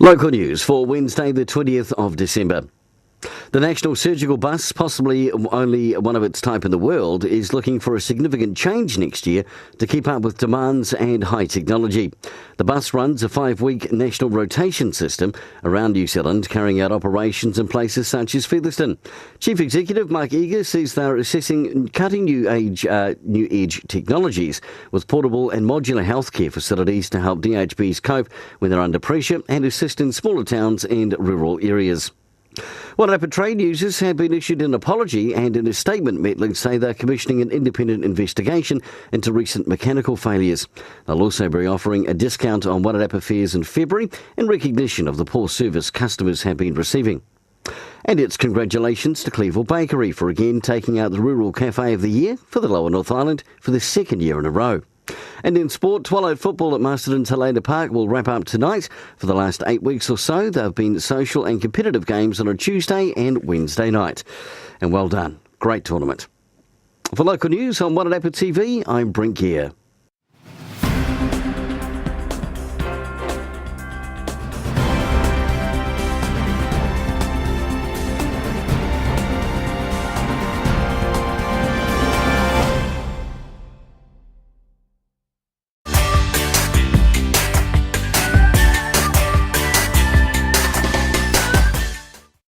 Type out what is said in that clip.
Local news for Wednesday the 20th of December. The National Surgical Bus, possibly only one of its type in the world, is looking for a significant change next year to keep up with demands and high technology. The bus runs a 5-week national rotation system around New Zealand, carrying out operations in places such as Featherston. Chief Executive Mark Eager says they're assessing cutting new edge technologies with portable and modular healthcare facilities to help DHBs cope when they're under pressure and assist in smaller towns and rural areas. Wairarapa trade users have been issued an apology, and in a statement, Metlink say they're commissioning an independent investigation into recent mechanical failures. They'll also be offering a discount on Wairarapa fares in February in recognition of the poor service customers have been receiving. And it's congratulations to Cleveland Bakery for again taking out the Rural Cafe of the Year for the Lower North Island for the second year in a row. And in sport, Twilight football at Masterton Taleda Park will wrap up tonight. For the last 8 weeks or so, there have been social and competitive games on a Tuesday and Wednesday night. And well done. Great tournament. For local news on Wairarapa TV, I'm Brent Gare.